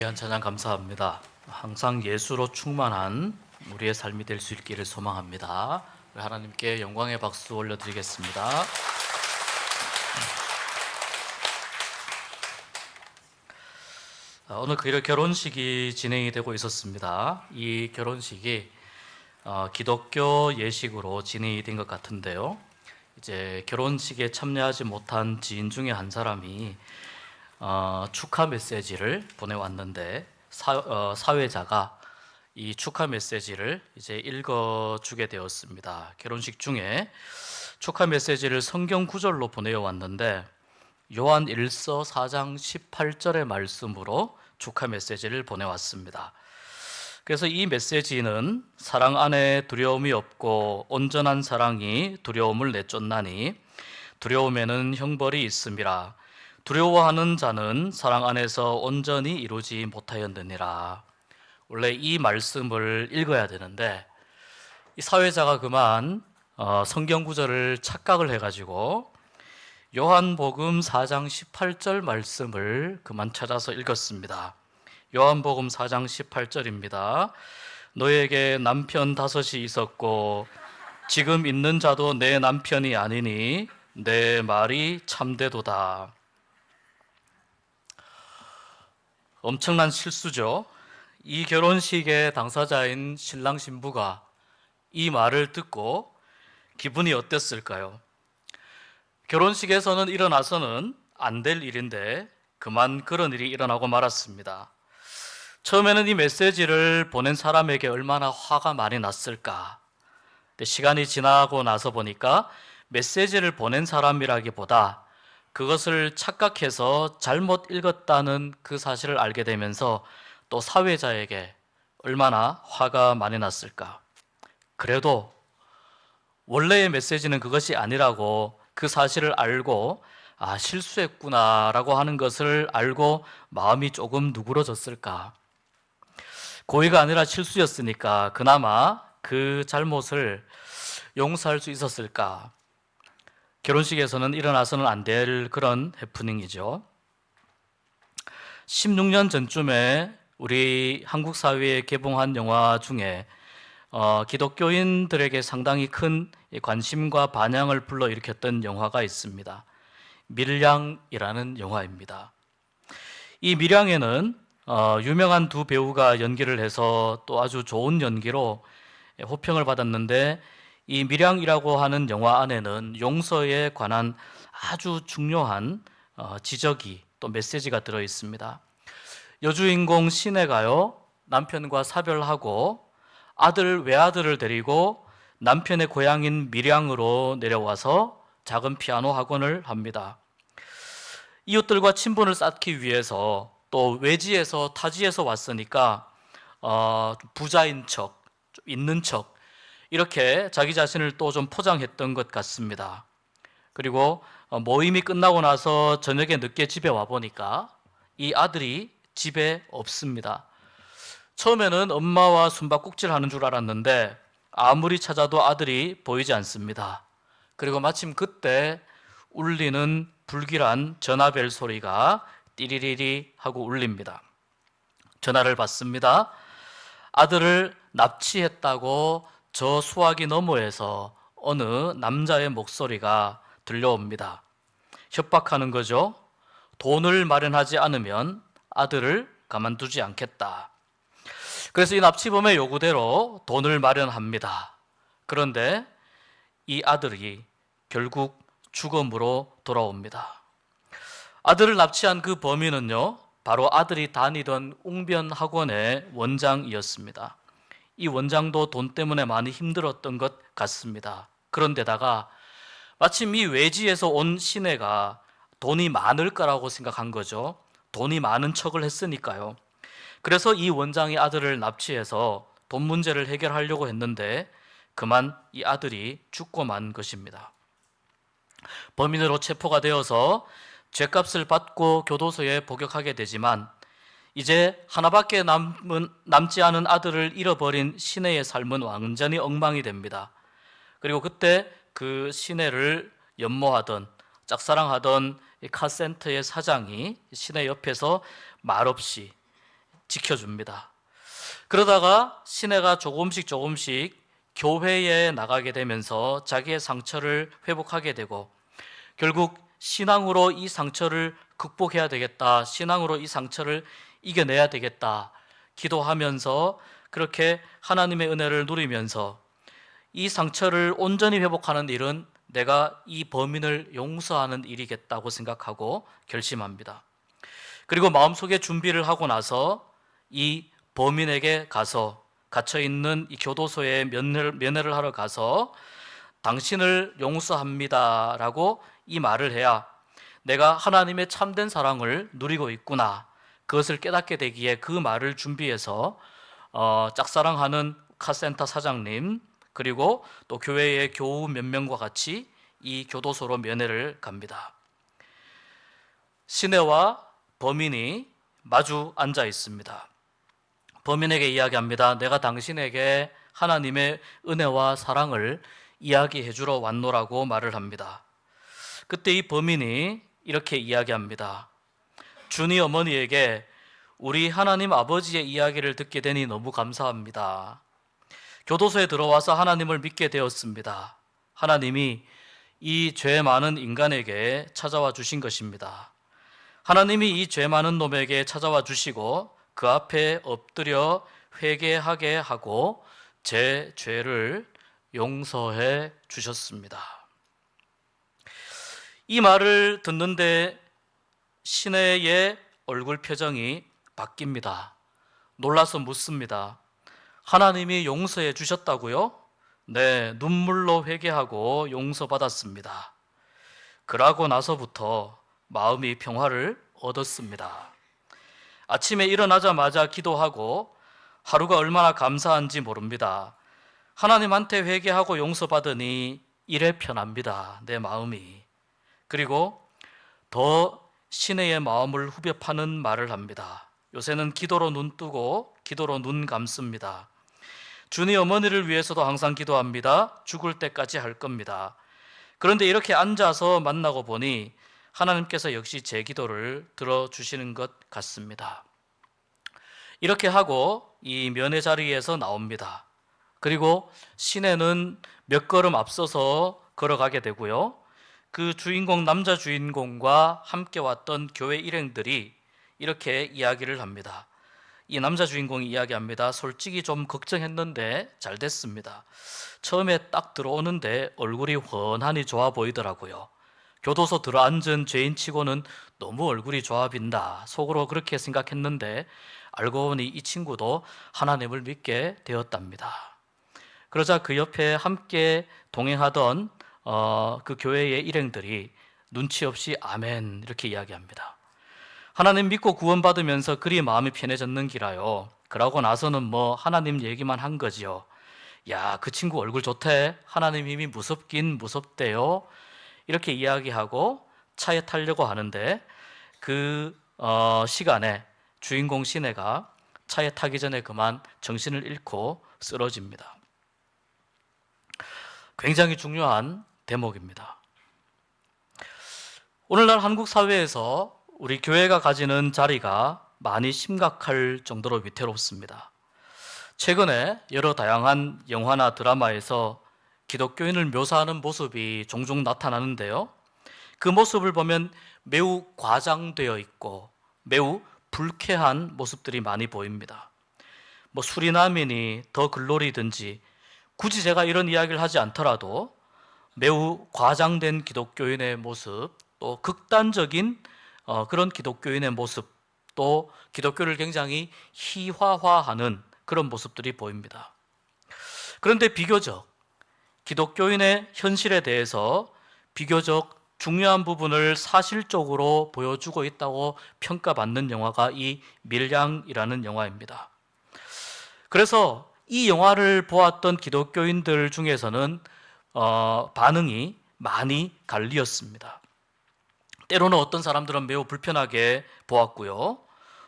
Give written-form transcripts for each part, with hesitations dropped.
귀한 찬양 감사합니다. 항상 예수로 충만한 우리의 삶이 될 수 있기를 소망합니다. 하나님께 영광의 박수 올려드리겠습니다. 오늘 결혼식이 진행이 되고 있었습니다. 이 결혼식이 기독교 예식으로 진행이 된 것 같은데요. 이제 결혼식에 참여하지 못한 지인 중에 한 사람이 축하 메시지를 보내왔는데 사회자가 이 축하 메시지를 이제 읽어주게 되었습니다. 결혼식 중에 축하 메시지를 성경 구절로 보내왔는데 요한 1서 4장 18절의 말씀으로 축하 메시지를 보내왔습니다. 그래서 이 메시지는 사랑 안에 두려움이 없고 온전한 사랑이 두려움을 내쫓나니 두려움에는 형벌이 있음이라. 두려워하는 자는 사랑 안에서 온전히 이루지 못하였느니라. 원래 이 말씀을 읽어야 되는데 이 사회자가 그만 성경 구절을 착각을 해가지고 요한복음 4장 18절 말씀을 그만 찾아서 읽었습니다. 요한복음 4장 18절입니다. 너에게 남편 5이 있었고 지금 있는 자도 내 남편이 아니니 내 말이 참되도다. 엄청난 실수죠. 이 결혼식의 당사자인 신랑 신부가 이 말을 듣고 기분이 어땠을까요? 결혼식에서는 일어나서는 안 될 일인데 그만 그런 일이 일어나고 말았습니다. 처음에는 이 메시지를 보낸 사람에게 얼마나 화가 많이 났을까. 근데 시간이 지나고 나서 보니까 메시지를 보낸 사람이라기보다 그것을 착각해서 잘못 읽었다는 그 사실을 알게 되면서 또 사회자에게 얼마나 화가 많이 났을까. 그래도 원래의 메시지는 그것이 아니라고 그 사실을 알고 실수했구나라고 하는 것을 알고 마음이 조금 누그러졌을까. 고의가 아니라 실수였으니까 그나마 그 잘못을 용서할 수 있었을까. 결혼식에서는 일어나서는 안 될 그런 해프닝이죠. 16년 전쯤에 우리 한국 사회에 개봉한 영화 중에 기독교인들에게 상당히 큰 관심과 반향을 불러일으켰던 영화가 있습니다. 밀양이라는 영화입니다. 이 밀양에는 유명한 두 배우가 연기를 해서 또 아주 좋은 연기로 호평을 받았는데 이 밀양이라고 하는 영화 안에는 용서에 관한 아주 중요한 지적이 또 메시지가 들어 있습니다. 여주인공 신혜가요, 남편과 사별하고 외아들을 데리고 남편의 고향인 밀양으로 내려와서 작은 피아노 학원을 합니다. 이웃들과 친분을 쌓기 위해서 또 외지에서 타지에서 왔으니까 부자인 척, 좀 있는 척 이렇게 자기 자신을 또 좀 포장했던 것 같습니다. 그리고 모임이 끝나고 나서 저녁에 늦게 집에 와보니까 이 아들이 집에 없습니다. 처음에는 엄마와 숨바꼭질 하는 줄 알았는데 아무리 찾아도 아들이 보이지 않습니다. 그리고 마침 그때 울리는 불길한 전화벨 소리가 띠리리리 하고 울립니다. 전화를 받습니다. 아들을 납치했다고 저 수화기 너머에서 어느 남자의 목소리가 들려옵니다. 협박하는 거죠. 돈을 마련하지 않으면 아들을 가만두지 않겠다. 그래서 이 납치범의 요구대로 돈을 마련합니다. 그런데 이 아들이 결국 죽음으로 돌아옵니다. 아들을 납치한 그 범인은요, 바로 아들이 다니던 웅변 학원의 원장이었습니다. 이 원장도 돈 때문에 많이 힘들었던 것 같습니다. 그런데다가 마침 이 외지에서 온 신혜가 돈이 많을 거라고 생각한 거죠. 돈이 많은 척을 했으니까요. 그래서 이 원장이 아들을 납치해서 돈 문제를 해결하려고 했는데 그만 이 아들이 죽고 만 것입니다. 범인으로 체포가 되어서 죗값을 받고 교도소에 복역하게 되지만 이제 하나밖에 남지 않은 아들을 잃어버린 신혜의 삶은 완전히 엉망이 됩니다. 그리고 그때 그 신혜를 연모하던 짝사랑하던 카센터의 사장이 신혜 옆에서 말없이 지켜줍니다. 그러다가 시내가 조금씩 교회에 나가게 되면서 자기의 상처를 회복하게 되고, 결국 신앙으로 이 상처를 극복해야 되겠다, 신앙으로 이 상처를 이겨내야 되겠다 기도하면서 그렇게 하나님의 은혜를 누리면서 이 상처를 온전히 회복하는 일은 내가 이 범인을 용서하는 일이겠다고 생각하고 결심합니다. 그리고 마음속에 준비를 하고 나서 이 범인에게 가서, 갇혀있는 이 교도소에 면회를 하러 가서 당신을 용서합니다 라고 이 말을 해야 내가 하나님의 참된 사랑을 누리고 있구나, 그것을 깨닫게 되기에 그 말을 준비해서 짝사랑하는 카센터 사장님, 그리고 또 교회의 교우 몇 명과 같이 이 교도소로 면회를 갑니다. 시내와 범인이 마주 앉아 있습니다. 범인에게 이야기합니다. 내가 당신에게 하나님의 은혜와 사랑을 이야기해 주러 왔노라고 말을 합니다. 그때 이 범인이 이렇게 이야기합니다. 준이 어머니에게 우리 하나님 아버지의 이야기를 듣게 되니 너무 감사합니다. 교도소에 들어와서 하나님을 믿게 되었습니다. 하나님이 이 죄 많은 인간에게 찾아와 주신 것입니다. 하나님이 이 죄 많은 놈에게 찾아와 주시고 그 앞에 엎드려 회개하게 하고 제 죄를 용서해 주셨습니다. 이 말을 듣는데 시내의 얼굴 표정이 바뀝니다. 놀라서 묻습니다. 하나님이 용서해 주셨다고요? 네, 눈물로 회개하고 용서받았습니다. 그러고 나서부터 마음이 평화를 얻었습니다. 아침에 일어나자마자 기도하고 하루가 얼마나 감사한지 모릅니다. 하나님한테 회개하고 용서받으니 이래 편합니다, 내 마음이. 그리고 더 시내의 마음을 후벼 파는 말을 합니다. 요새는 기도로 눈 뜨고 기도로 눈 감습니다. 준이 어머니를 위해서도 항상 기도합니다. 죽을 때까지 할 겁니다. 그런데 이렇게 앉아서 만나고 보니 하나님께서 역시 제 기도를 들어주시는 것 같습니다. 이렇게 하고 이 면회 자리에서 나옵니다. 그리고 시내는 몇 걸음 앞서서 걸어가게 되고요. 그 주인공, 남자 주인공과 함께 왔던 교회 일행들이 이렇게 이야기를 합니다. 이 남자 주인공이 이야기합니다. 솔직히 좀 걱정했는데 잘 됐습니다. 처음에 딱 들어오는데 얼굴이 훤하니 좋아 보이더라고요. 교도소 들어앉은 죄인치고는 너무 얼굴이 좋아 빈다, 속으로 그렇게 생각했는데 알고 보니 이 친구도 하나님을 믿게 되었답니다. 그러자 그 옆에 함께 동행하던 그 교회의 일행들이 눈치 없이 아멘 이렇게 이야기합니다. 하나님 믿고 구원받으면서 그리 마음이 편해졌는기라요. 그러고 나서는 뭐 하나님 얘기만 한 거지요. 야, 그 친구 얼굴 좋대. 하나님 힘이 무섭긴 무섭대요. 이렇게 이야기하고 차에 타려고 하는데 그 시간에 주인공 시내가 차에 타기 전에 그만 정신을 잃고 쓰러집니다. 굉장히 중요한 대목입니다. 오늘날 한국 사회에서 우리 교회가 가지는 자리가 많이 심각할 정도로 위태롭습니다. 최근에 여러 다양한 영화나 드라마에서 기독교인을 묘사하는 모습이 종종 나타나는데요. 그 모습을 보면 매우 과장되어 있고 매우 불쾌한 모습들이 많이 보입니다. 뭐 수리남이니 더 글로리든지 굳이 제가 이런 이야기를 하지 않더라도 매우 과장된 기독교인의 모습, 또 극단적인 그런 기독교인의 모습, 또 기독교를 굉장히 희화화하는 그런 모습들이 보입니다. 그런데 비교적 기독교인의 현실에 대해서 비교적 중요한 부분을 사실적으로 보여주고 있다고 평가받는 영화가 이 밀양이라는 영화입니다. 그래서 이 영화를 보았던 기독교인들 중에서는 반응이 많이 갈리었습니다. 때로는 어떤 사람들은 매우 불편하게 보았고요.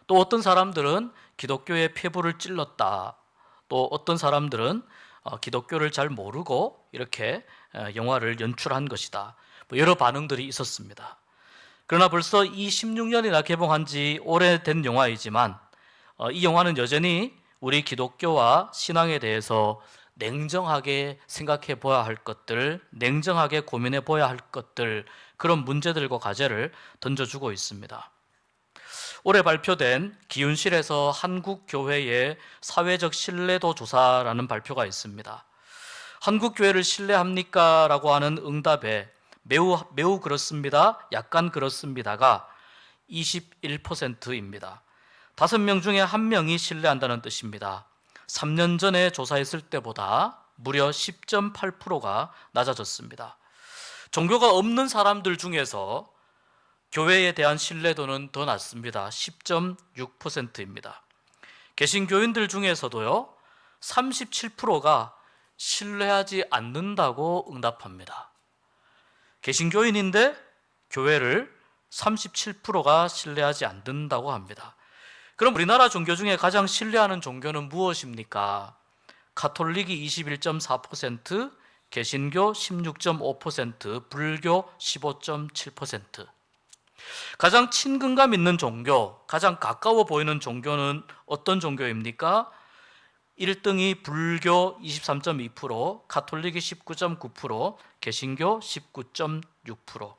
또 어떤 사람들은 기독교의 폐부를 찔렀다. 또 어떤 사람들은 기독교를 잘 모르고 이렇게 영화를 연출한 것이다. 뭐 여러 반응들이 있었습니다. 그러나 벌써 이 16년이나 개봉한 지 오래된 영화이지만 이 영화는 여전히 우리 기독교와 신앙에 대해서 냉정하게 생각해 보아야 할 것들, 냉정하게 고민해 보아야 할 것들, 그런 문제들과 과제를 던져주고 있습니다. 올해 발표된 기윤실에서 한국 교회의 사회적 신뢰도 조사라는 발표가 있습니다. 한국 교회를 신뢰합니까? 라고 하는 응답에 매우 그렇습니다, 약간 그렇습니다가 21%입니다. 5명 중에 1명이 신뢰한다는 뜻입니다. 3년 전에 조사했을 때보다 무려 10.8%가 낮아졌습니다. 종교가 없는 사람들 중에서 교회에 대한 신뢰도는 더 낮습니다. 10.6%입니다. 개신교인들 중에서도요, 37%가 신뢰하지 않는다고 응답합니다. 개신교인인데 교회를 37%가 신뢰하지 않는다고 합니다. 그럼 우리나라 종교 중에 가장 신뢰하는 종교는 무엇입니까? 가톨릭이 21.4%, 개신교 16.5%, 불교 15.7%. 가장 친근감 있는 종교, 가장 가까워 보이는 종교는 어떤 종교입니까? 1등이 불교 23.2%, 가톨릭이 19.9%, 개신교 19.6%.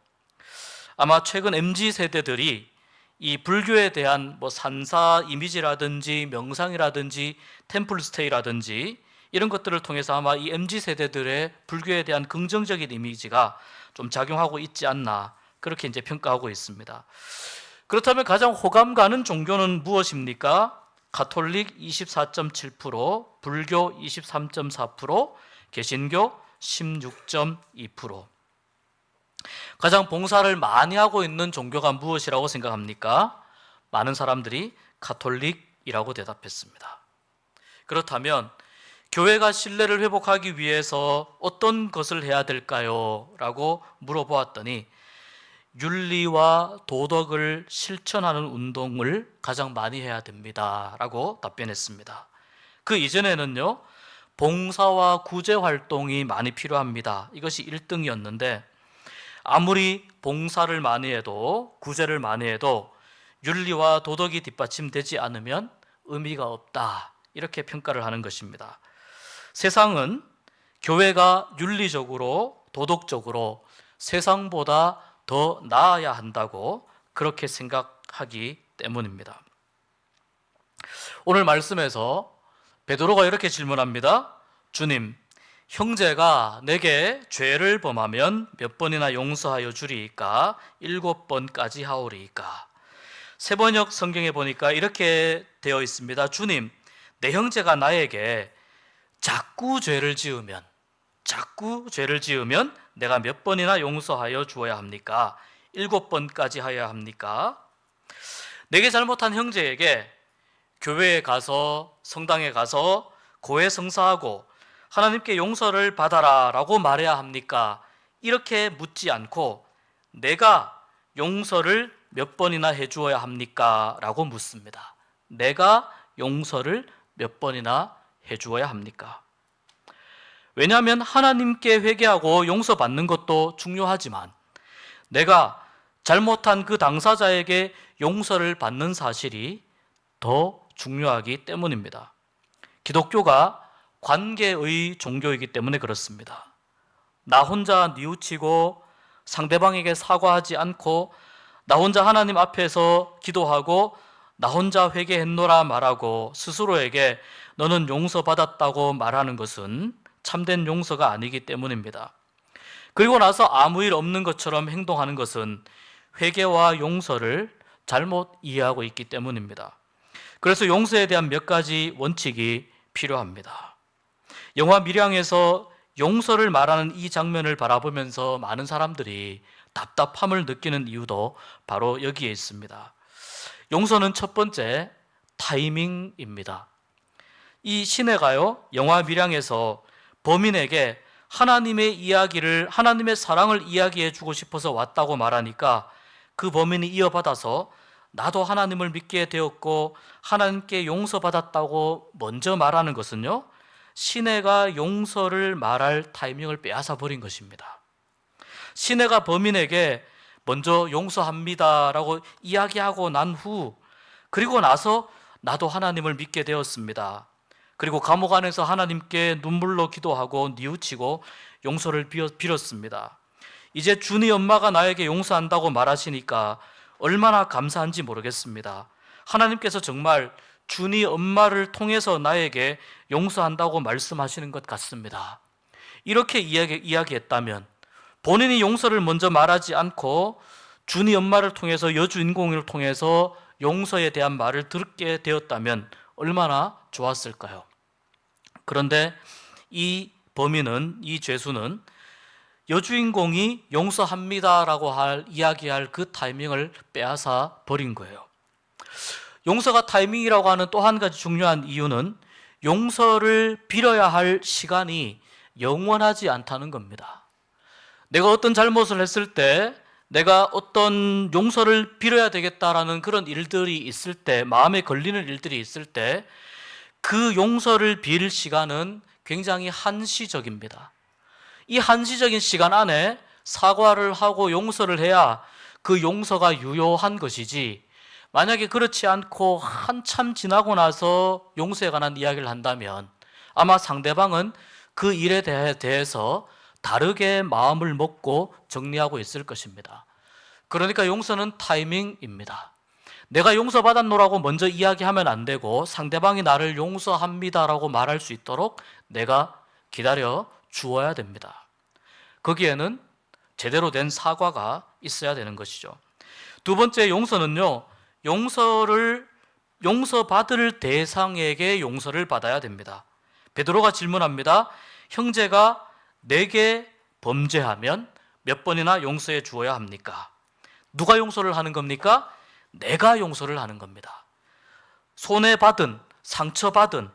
아마 최근 MZ 세대들이 이 불교에 대한 산사 이미지라든지 명상이라든지 템플스테이라든지 이런 것들을 통해서 아마 이 MZ 세대들의 불교에 대한 긍정적인 이미지가 좀 작용하고 있지 않나, 그렇게 이제 평가하고 있습니다. 그렇다면 가장 호감 가는 종교는 무엇입니까? 가톨릭 24.7%, 불교 23.4%, 개신교 16.2%. 가장 봉사를 많이 하고 있는 종교가 무엇이라고 생각합니까? 많은 사람들이 가톨릭이라고 대답했습니다. 그렇다면 교회가 신뢰를 회복하기 위해서 어떤 것을 해야 될까요? 라고 물어보았더니 윤리와 도덕을 실천하는 운동을 가장 많이 해야 됩니다 라고 답변했습니다. 그 이전에는요, 봉사와 구제 활동이 많이 필요합니다. 이것이 1등이었는데 아무리 봉사를 많이 해도, 구제를 많이 해도 윤리와 도덕이 뒷받침되지 않으면 의미가 없다, 이렇게 평가를 하는 것입니다. 세상은 교회가 윤리적으로, 도덕적으로 세상보다 더 나아야 한다고 그렇게 생각하기 때문입니다. 오늘 말씀에서 베드로가 이렇게 질문합니다. 주님, 형제가 내게 죄를 범하면 몇 번이나 용서하여 주리이까? 7번까지 하오리이까? 세번역 성경에 보니까 이렇게 되어 있습니다. 주님, 내 형제가 나에게 자꾸 죄를 지으면 내가 몇 번이나 용서하여 주어야 합니까? 7번까지 하여야 합니까? 내게 잘못한 형제에게 교회에 가서, 성당에 가서 고해성사하고 하나님께 용서를 받아라 라고 말해야 합니까? 이렇게 묻지 않고 내가 용서를 몇 번이나 해주어야 합니까? 라고 묻습니다. 내가 용서를 몇 번이나 해주어야 합니까? 왜냐하면 하나님께 회개하고 용서받는 것도 중요하지만 내가 잘못한 그 당사자에게 용서를 받는 사실이 더 중요하기 때문입니다. 기독교가 관계의 종교이기 때문에 그렇습니다. 나 혼자 뉘우치고 상대방에게 사과하지 않고 나 혼자 하나님 앞에서 기도하고 나 혼자 회개했노라 말하고 스스로에게 너는 용서받았다고 말하는 것은 참된 용서가 아니기 때문입니다. 그리고 나서 아무 일 없는 것처럼 행동하는 것은 회개와 용서를 잘못 이해하고 있기 때문입니다. 그래서 용서에 대한 몇 가지 원칙이 필요합니다. 영화 밀양에서 용서를 말하는 이 장면을 바라보면서 많은 사람들이 답답함을 느끼는 이유도 바로 여기에 있습니다. 용서는 첫 번째 타이밍입니다. 이 시내가요, 영화 밀양에서 범인에게 하나님의 이야기를, 하나님의 사랑을 이야기해 주고 싶어서 왔다고 말하니까 그 범인이 이어받아서 나도 하나님을 믿게 되었고 하나님께 용서받았다고 먼저 말하는 것은요, 시내가 용서를 말할 타이밍을 빼앗아 버린 것입니다. 시내가 범인에게 먼저 용서합니다 라고 이야기하고 난 후, 그리고 나서 나도 하나님을 믿게 되었습니다. 그리고 감옥 안에서 하나님께 눈물로 기도하고 뉘우치고 용서를 빌었습니다. 이제 준이 엄마가 나에게 용서한다고 말하시니까 얼마나 감사한지 모르겠습니다. 하나님께서 정말 준이 엄마를 통해서 나에게 용서한다고 말씀하시는 것 같습니다. 이렇게 이야기했다면 본인이 용서를 먼저 말하지 않고 준이 엄마를 통해서, 여주인공을 통해서 용서에 대한 말을 듣게 되었다면 얼마나 좋았을까요? 그런데 이 범인은, 이 죄수는 여주인공이 용서합니다라고 이야기할 그 타이밍을 빼앗아 버린 거예요. 용서가 타이밍이라고 하는 또 한 가지 중요한 이유는 용서를 빌어야 할 시간이 영원하지 않다는 겁니다. 내가 어떤 잘못을 했을 때, 내가 어떤 용서를 빌어야 되겠다라는 그런 일들이 있을 때, 마음에 걸리는 일들이 있을 때 그 용서를 빌 시간은 굉장히 한시적입니다. 이 한시적인 시간 안에 사과를 하고 용서를 해야 그 용서가 유효한 것이지, 만약에 그렇지 않고 한참 지나고 나서 용서에 관한 이야기를 한다면 아마 상대방은 그 일에 대해서 다르게 마음을 먹고 정리하고 있을 것입니다. 그러니까 용서는 타이밍입니다. 내가 용서받았노라고 먼저 이야기하면 안 되고 상대방이 나를 용서합니다라고 말할 수 있도록 내가 기다려 주어야 됩니다. 거기에는 제대로 된 사과가 있어야 되는 것이죠. 두 번째, 용서는요, 용서받을 대상에게 용서를 받아야 됩니다. 베드로가 질문합니다. 형제가 내게 범죄하면 몇 번이나 용서해 주어야 합니까? 누가 용서를 하는 겁니까? 내가 용서를 하는 겁니다. 손해받은, 상처받은,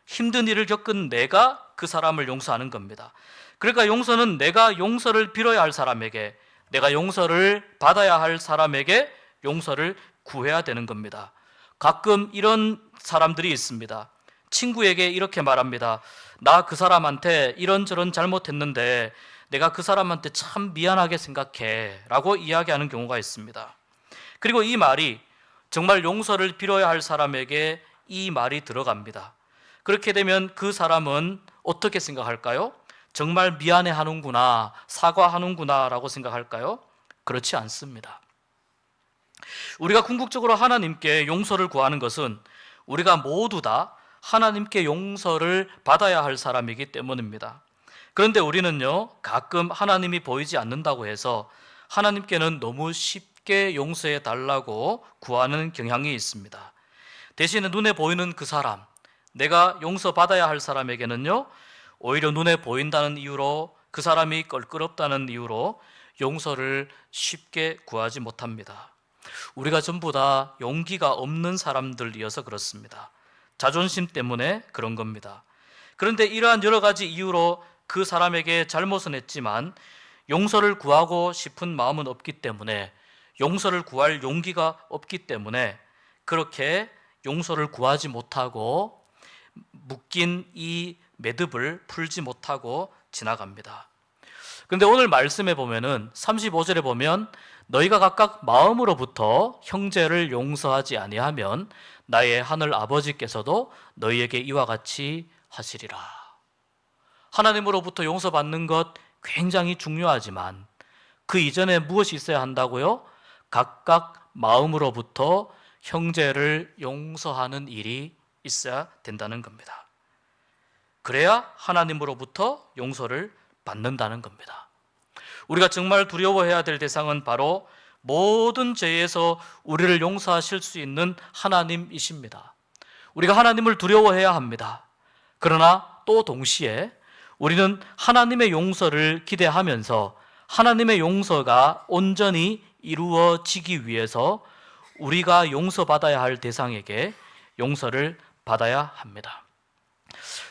힘든 일을 겪은 내가 그 사람을 용서하는 겁니다. 그러니까 용서는 내가 용서를 빌어야 할 사람에게, 내가 용서를 받아야 할 사람에게 용서를 구해야 되는 겁니다. 가끔 이런 사람들이 있습니다. 친구에게 이렇게 말합니다. 나 그 사람한테 이런저런 잘못했는데 내가 그 사람한테 참 미안하게 생각해 라고 이야기하는 경우가 있습니다. 그리고 이 말이 정말 용서를 빌어야 할 사람에게 이 말이 들어갑니다. 그렇게 되면 그 사람은 어떻게 생각할까요? 정말 미안해 하는구나, 사과하는구나 라고 생각할까요? 그렇지 않습니다. 우리가 궁극적으로 하나님께 용서를 구하는 것은 우리가 모두 다 하나님께 용서를 받아야 할 사람이기 때문입니다. 그런데 우리는요, 가끔 하나님이 보이지 않는다고 해서 하나님께는 너무 쉽게 용서해 달라고 구하는 경향이 있습니다. 대신에 눈에 보이는 그 사람, 내가 용서받아야 할 사람에게는요, 오히려 눈에 보인다는 이유로, 그 사람이 껄끄럽다는 이유로 용서를 쉽게 구하지 못합니다. 우리가 전부 다 용기가 없는 사람들이어서 그렇습니다. 자존심 때문에 그런 겁니다. 그런데 이러한 여러 가지 이유로 그 사람에게 잘못은 했지만 용서를 구하고 싶은 마음은 없기 때문에, 용서를 구할 용기가 없기 때문에 그렇게 용서를 구하지 못하고 묶인 이 매듭을 풀지 못하고 지나갑니다. 그런데 오늘 말씀에 보면은 35절에 보면 너희가 각각 마음으로부터 형제를 용서하지 아니하면 나의 하늘 아버지께서도 너희에게 이와 같이 하시리라. 하나님으로부터 용서받는 것 굉장히 중요하지만 그 이전에 무엇이 있어야 한다고요? 각각 마음으로부터 형제를 용서하는 일이 있어야 된다는 겁니다. 그래야 하나님으로부터 용서를 받는다는 겁니다. 우리가 정말 두려워해야 될 대상은 바로 모든 죄에서 우리를 용서하실 수 있는 하나님이십니다. 우리가 하나님을 두려워해야 합니다. 그러나 또 동시에 우리는 하나님의 용서를 기대하면서 하나님의 용서가 온전히 이루어지기 위해서 우리가 용서받아야 할 대상에게 용서를 받아야 합니다.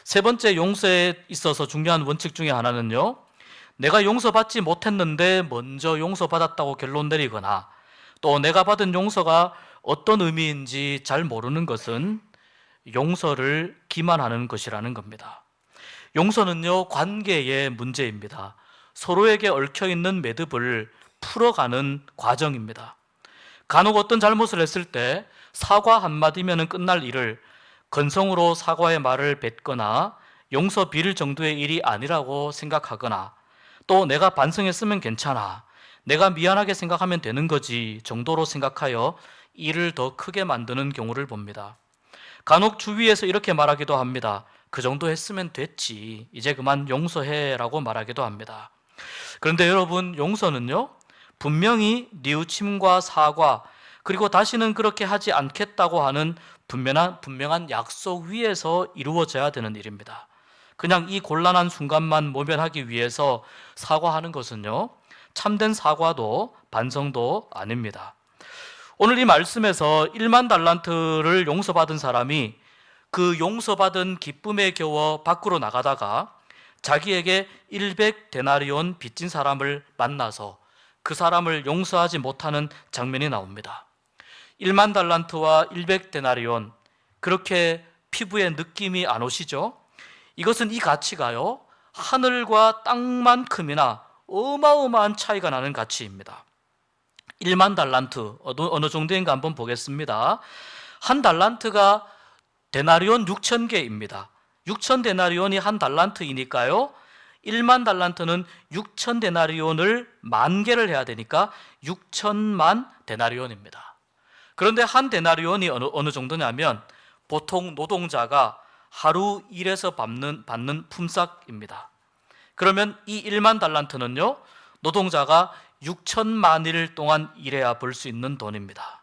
세 번째, 용서에 있어서 중요한 원칙 중에 하나는요, 내가 용서받지 못했는데 먼저 용서받았다고 결론 내리거나 또 내가 받은 용서가 어떤 의미인지 잘 모르는 것은 용서를 기만하는 것이라는 겁니다. 용서는요, 관계의 문제입니다. 서로에게 얽혀있는 매듭을 풀어가는 과정입니다. 간혹 어떤 잘못을 했을 때 사과 한마디면 끝날 일을 건성으로 사과의 말을 뱉거나 용서 빌 정도의 일이 아니라고 생각하거나 또 내가 반성했으면 괜찮아, 내가 미안하게 생각하면 되는 거지 정도로 생각하여 일을 더 크게 만드는 경우를 봅니다. 간혹 주위에서 이렇게 말하기도 합니다. 그 정도 했으면 됐지, 이제 그만 용서해 라고 말하기도 합니다. 그런데 여러분, 용서는요, 분명히 뉘우침과 사과, 그리고 다시는 그렇게 하지 않겠다고 하는 분명한 약속 위에서 이루어져야 되는 일입니다. 그냥 이 곤란한 순간만 모면하기 위해서 사과하는 것은요, 참된 사과도 반성도 아닙니다. 오늘 이 말씀에서 1만 달란트를 용서받은 사람이 그 용서받은 기쁨에 겨워 밖으로 나가다가 자기에게 100데나리온 빚진 사람을 만나서 그 사람을 용서하지 못하는 장면이 나옵니다. 1만 달란트와 100데나리온, 그렇게 피부에 느낌이 안 오시죠? 이것은 이 가치가요, 하늘과 땅만큼이나 어마어마한 차이가 나는 가치입니다. 1만 달란트, 어느 정도인가 한번 보겠습니다. 한 달란트가 데나리온 6,000개입니다. 6,000데나리온이 한 달란트이니까요, 1만 달란트는 6,000데나리온을 만 개를 해야 되니까 6,000만 데나리온입니다. 그런데 한 데나리온이 어느 정도냐면 보통 노동자가 하루 일해서 받는 품삯입니다. 그러면 이 1만 달란트는요, 노동자가 6천만 일 동안 일해야 벌 수 있는 돈입니다.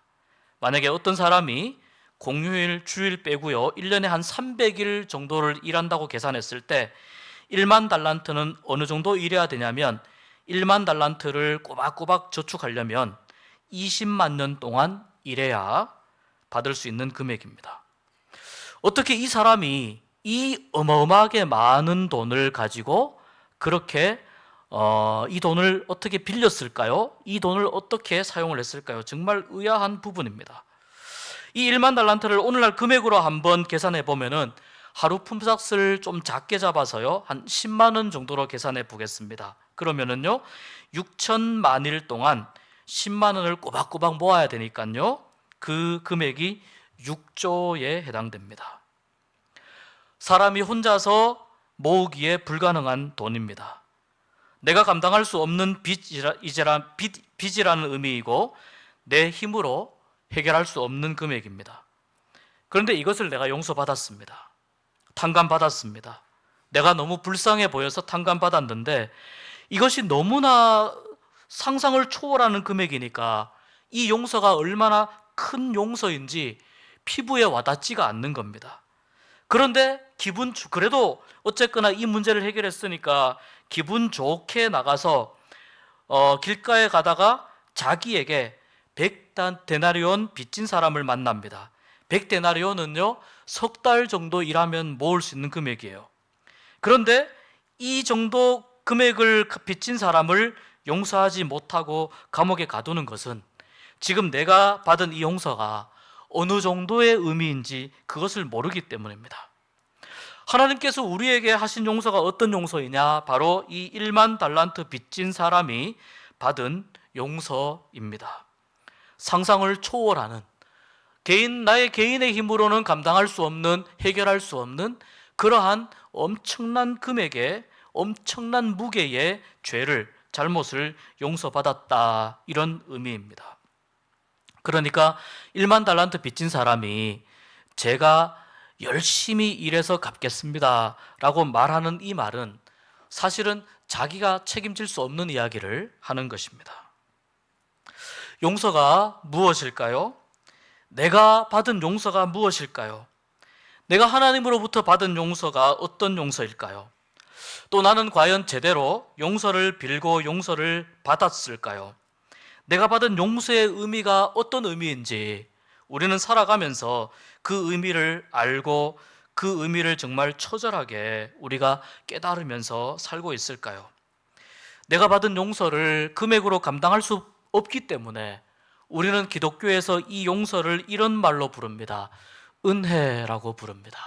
만약에 어떤 사람이 공휴일, 주일 빼고요, 1년에 한 300일 정도를 일한다고 계산했을 때 1만 달란트는 어느 정도 일해야 되냐면 1만 달란트를 꼬박꼬박 저축하려면 20만 년 동안 일해야 받을 수 있는 금액입니다. 어떻게 이 사람이 이 어마어마하게 많은 돈을 가지고 그렇게 이 돈을 어떻게 빌렸을까요? 이 돈을 어떻게 사용을 했을까요? 정말 의아한 부분입니다. 이 1만 달란트를 오늘날 금액으로 한번 계산해 보면은 하루 품삯을 좀 작게 잡아서요, 한 10만 원 정도로 계산해 보겠습니다. 그러면은요, 6천만 일 동안 10만 원을 꼬박꼬박 모아야 되니까요, 그 금액이 6조에 해당됩니다. 사람이 혼자서 모으기에 불가능한 돈입니다. 내가 감당할 수 없는 빚이라는 의미이고 내 힘으로 해결할 수 없는 금액입니다. 그런데 이것을 내가 용서받았습니다. 탕감받았습니다. 내가 너무 불쌍해 보여서 탕감받았는데 이것이 너무나 상상을 초월하는 금액이니까 이 용서가 얼마나 큰 용서인지 피부에 와닿지가 않는 겁니다. 그런데 그래도 어쨌거나 이 문제를 해결했으니까 기분 좋게 나가서 길가에 가다가 자기에게 100데나리온 빚진 사람을 만납니다. 100데나리온은요, 석 달 정도 일하면 모을 수 있는 금액이에요. 그런데 이 정도 금액을 빚진 사람을 용서하지 못하고 감옥에 가두는 것은 지금 내가 받은 이 용서가 어느 정도의 의미인지 그것을 모르기 때문입니다. 하나님께서 우리에게 하신 용서가 어떤 용서이냐? 바로 이 1만 달란트 빚진 사람이 받은 용서입니다. 상상을 초월하는, 나의 개인의 힘으로는 감당할 수 없는, 해결할 수 없는 그러한 엄청난 금액의, 엄청난 무게의 잘못을 용서받았다, 이런 의미입니다. 그러니까 1만 달란트 빚진 사람이 제가 열심히 일해서 갚겠습니다 라고 말하는 이 말은 사실은 자기가 책임질 수 없는 이야기를 하는 것입니다. 용서가 무엇일까요? 내가 받은 용서가 무엇일까요? 내가 하나님으로부터 받은 용서가 어떤 용서일까요? 또 나는 과연 제대로 용서를 빌고 용서를 받았을까요? 내가 받은 용서의 의미가 어떤 의미인지 우리는 살아가면서 그 의미를 알고 그 의미를 정말 처절하게 우리가 깨달으면서 살고 있을까요? 내가 받은 용서를 금액으로 감당할 수 없기 때문에 우리는 기독교에서 이 용서를 이런 말로 부릅니다. 은혜라고 부릅니다.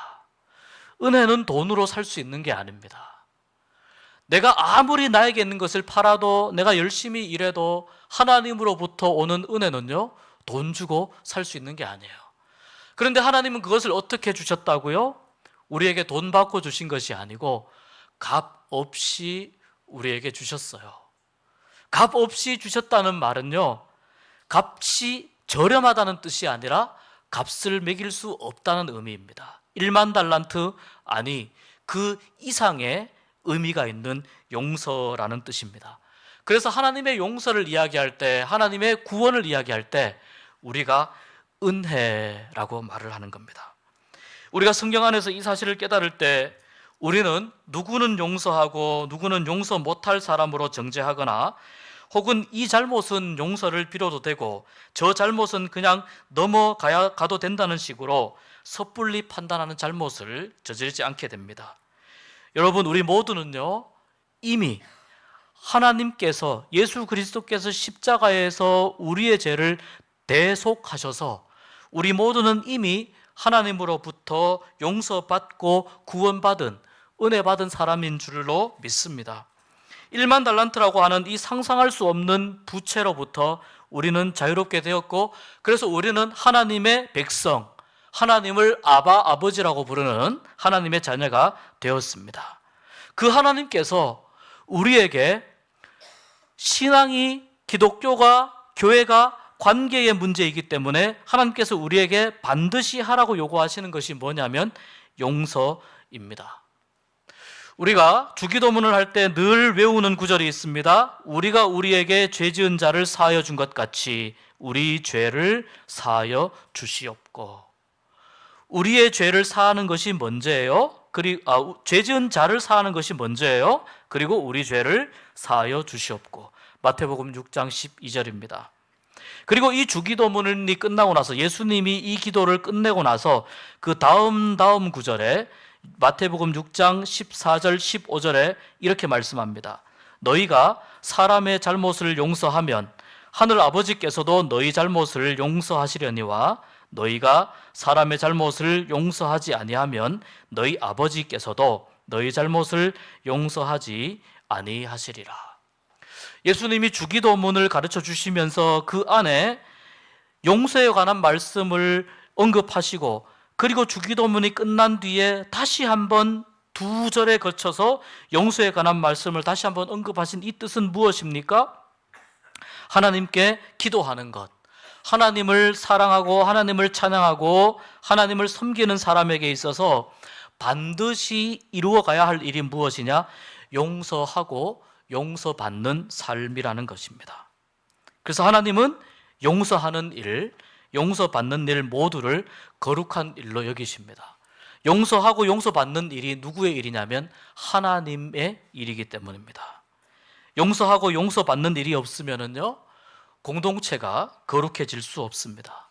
은혜는 돈으로 살 수 있는 게 아닙니다. 내가 아무리 나에게 있는 것을 팔아도, 내가 열심히 일해도 하나님으로부터 오는 은혜는요, 돈 주고 살 수 있는 게 아니에요. 그런데 하나님은 그것을 어떻게 주셨다고요? 우리에게 돈 받고 주신 것이 아니고 값 없이 우리에게 주셨어요. 값 없이 주셨다는 말은요, 값이 저렴하다는 뜻이 아니라 값을 매길 수 없다는 의미입니다. 1만 달란트, 아니 그 이상의 의미가 있는 용서라는 뜻입니다. 그래서 하나님의 용서를 이야기할 때, 하나님의 구원을 이야기할 때 우리가 은혜라고 말을 하는 겁니다. 우리가 성경 안에서 이 사실을 깨달을 때 우리는 누구는 용서하고 누구는 용서 못할 사람으로 정죄하거나, 혹은 이 잘못은 용서를 빌어도 되고 저 잘못은 그냥 넘어가도 된다는 식으로 섣불리 판단하는 잘못을 저지르지 않게 됩니다. 여러분, 우리 모두는요, 이미 하나님께서, 예수 그리스도께서 십자가에서 우리의 죄를 대속하셔서 우리 모두는 이미 하나님으로부터 용서받고 구원받은, 은혜받은 사람인 줄로 믿습니다. 1만 달란트라고 하는 이 상상할 수 없는 부채로부터 우리는 자유롭게 되었고, 그래서 우리는 하나님의 백성, 하나님을 아버지라고 부르는 하나님의 자녀가 되었습니다. 그 하나님께서 우리에게 신앙이, 기독교가, 교회가 관계의 문제이기 때문에 하나님께서 우리에게 반드시 하라고 요구하시는 것이 뭐냐면 용서입니다. 우리가 주기도문을 할 때 늘 외우는 구절이 있습니다. 우리가 우리에게 죄 지은 자를 사하여 준 것 같이 우리 죄를 사하여 주시옵고. 우리의 죄를 사하는 것이 먼저예요. 죄 지은 자를 사하는 것이 먼저예요. 그리고 우리 죄를 사하여 주시옵고. 마태복음 6장 12절입니다. 그리고 이 주기도문이 끝나고 나서, 예수님이 이 기도를 끝내고 나서 그 다음 구절에 마태복음 6장 14절 15절에 이렇게 말씀합니다. 너희가 사람의 잘못을 용서하면 하늘 아버지께서도 너희 잘못을 용서하시려니와 너희가 사람의 잘못을 용서하지 아니하면 너희 아버지께서도 너희 잘못을 용서하지 아니하시리라. 예수님이 주기도문을 가르쳐 주시면서 그 안에 용서에 관한 말씀을 언급하시고, 그리고 주기도문이 끝난 뒤에 다시 한번 2절에 거쳐서 용서에 관한 말씀을 다시 한번 언급하신 이 뜻은 무엇입니까? 하나님께 기도하는 것, 하나님을 사랑하고 하나님을 찬양하고 하나님을 섬기는 사람에게 있어서 반드시 이루어가야 할 일이 무엇이냐? 용서하고 용서받는 삶이라는 것입니다. 그래서 하나님은 용서하는 일, 용서받는 일 모두를 거룩한 일로 여기십니다. 용서하고 용서받는 일이 누구의 일이냐면 하나님의 일이기 때문입니다. 용서하고 용서받는 일이 없으면요, 공동체가 거룩해질 수 없습니다.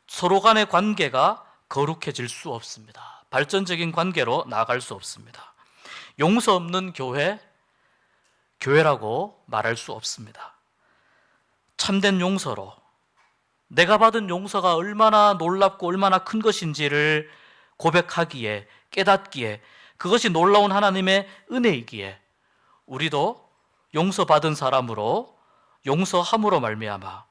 서로 간의 관계가 거룩해질 수 없습니다. 발전적인 관계로 나아갈 수 없습니다. 용서 없는 교회라고 말할 수 없습니다. 참된 용서로 내가 받은 용서가 얼마나 놀랍고 얼마나 큰 것인지를 고백하기에, 깨닫기에, 그것이 놀라운 하나님의 은혜이기에 우리도 용서받은 사람으로, 용서함으로 말미암아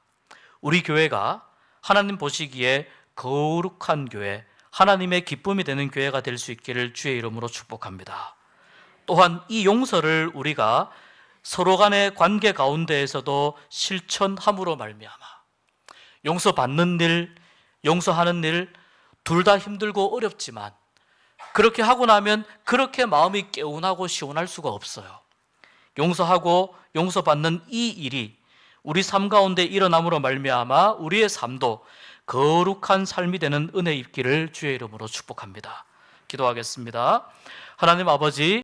우리 교회가 하나님 보시기에 거룩한 교회, 하나님의 기쁨이 되는 교회가 될 수 있기를 주의 이름으로 축복합니다. 또한 이 용서를 우리가 서로 간의 관계 가운데에서도 실천함으로 말미암아 용서받는 일, 용서하는 일 둘 다 힘들고 어렵지만 그렇게 하고 나면 그렇게 마음이 개운하고 시원할 수가 없어요. 용서하고 용서받는 이 일이 우리 삶 가운데 일어남으로 말미암아 우리의 삶도 거룩한 삶이 되는 은혜 입기를 주의 이름으로 축복합니다. 기도하겠습니다. 하나님 아버지,